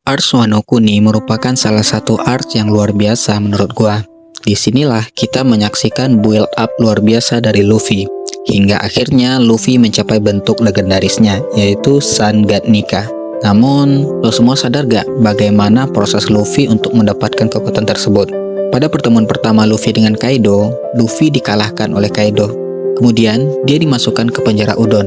Arts Wano Kuni merupakan salah satu art yang luar biasa menurut gua. Disinilah kita menyaksikan build up luar biasa dari Luffy, hingga akhirnya Luffy mencapai bentuk legendarisnya, yaitu Sun God Nika. Namun, lo semua sadar gak bagaimana proses Luffy untuk mendapatkan kekuatan tersebut? Pada pertemuan pertama Luffy dengan Kaido, Luffy dikalahkan oleh Kaido. Kemudian, dia dimasukkan ke penjara Udon.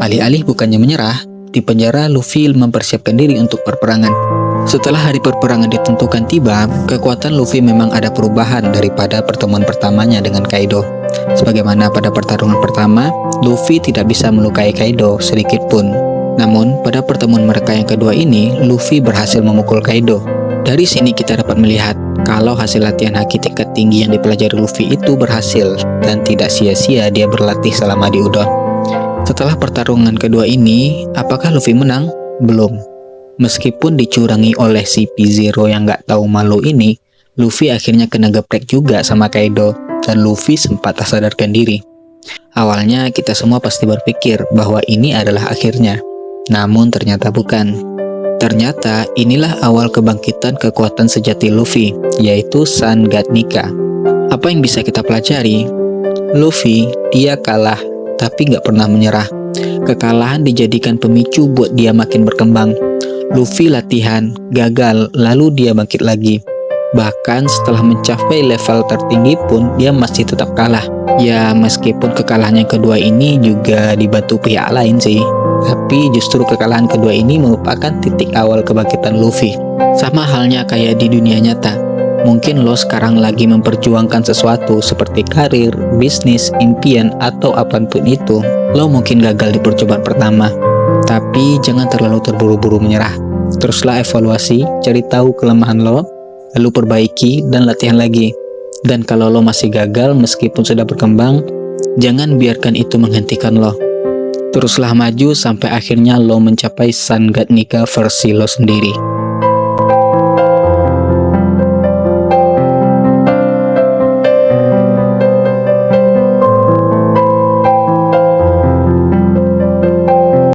Alih-alih bukannya menyerah, di penjara Luffy mempersiapkan diri untuk perperangan. Setelah hari perperangan ditentukan tiba, kekuatan Luffy memang ada perubahan daripada pertemuan pertamanya dengan Kaido. Sebagaimana pada pertarungan pertama, Luffy tidak bisa melukai Kaido sedikit pun. Namun, pada pertemuan mereka yang kedua ini, Luffy berhasil memukul Kaido. Dari sini kita dapat melihat kalau hasil latihan haki tingkat tinggi yang dipelajari Luffy itu berhasil dan tidak sia-sia dia berlatih selama di Udon. Setelah pertarungan kedua ini, apakah Luffy menang? Belum. Meskipun dicurangi oleh si P-Zero yang gak tahu malu ini, Luffy akhirnya kena geprek juga sama Kaido, dan Luffy sempat tak sadarkan diri. Awalnya kita semua pasti berpikir bahwa ini adalah akhirnya, namun ternyata bukan. Ternyata inilah awal kebangkitan kekuatan sejati Luffy, yaitu Sun God Nika. Apa yang bisa kita pelajari? Luffy, dia kalah, tapi gak pernah menyerah. Kekalahan dijadikan pemicu buat dia makin berkembang. Luffy latihan, gagal, lalu dia bangkit lagi. Bahkan setelah mencapai level tertinggi pun dia masih tetap kalah. Ya meskipun kekalahan yang kedua ini juga dibantu pihak lain sih, tapi justru kekalahan kedua ini merupakan titik awal kebangkitan Luffy. Sama halnya kayak di dunia nyata. Mungkin lo sekarang lagi memperjuangkan sesuatu seperti karir, bisnis, impian, atau apapun itu. Lo mungkin gagal di percobaan pertama, tapi jangan terlalu terburu-buru menyerah. Teruslah evaluasi, cari tahu kelemahan lo, lalu perbaiki dan latihan lagi. Dan kalau lo masih gagal meskipun sudah berkembang, jangan biarkan itu menghentikan lo. Teruslah maju sampai akhirnya lo mencapai Sun God Nika versi lo sendiri.